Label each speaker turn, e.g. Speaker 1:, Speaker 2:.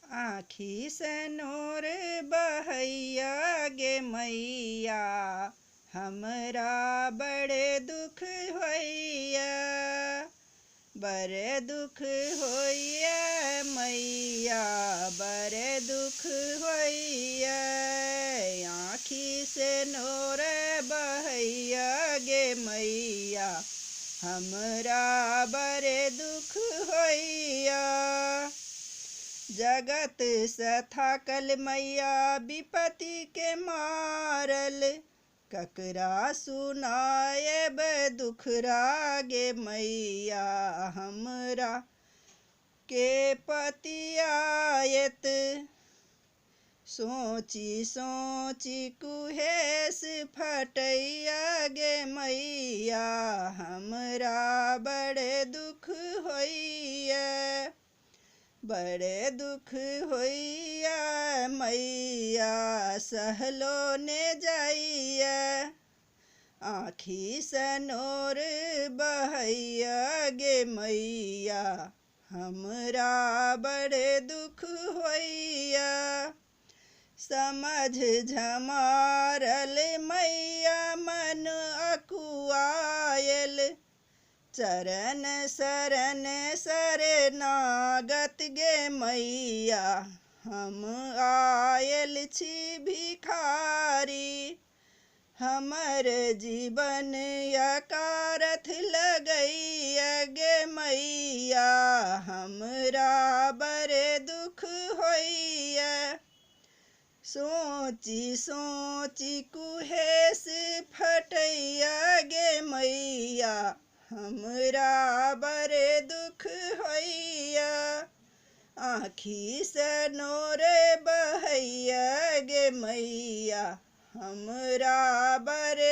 Speaker 1: आँखी से नोर बहैया गे मैया, हमरा बड़े दुख होइया। बड़े दुख होइया मैया, बड़े दुख होइया। आँखी से नोर बहैया गे मैया, हमरा बड़े दुख होइया। जगत से थाकल मैया विपत्ति के मारल, ककरा सुनाएब दुखरा गे मैया। हमरा के पतियायत सोची सोची कुहेस फटैया गे मैया, हमरा बड़े दुख होइया। बड़े दुख होइया मैया, सहलो ने जाइया। आँखी से नोर बहैया गे मैया, हमरा बड़े दुख होइया। समझ झमारल मैया मन अकुआयल, चरण शरण शरणागत गे मैया। हम आयल छी भिखारी, हमर जीवन अकारथ लगैया गे मैया, हमरा बड़े दुख होइया। सोची सोची कुहेस फटैया गे मैया, हमरा बड़े दुख होइया। आँखी से नोर बहैया गे मैया, हमरा बड़े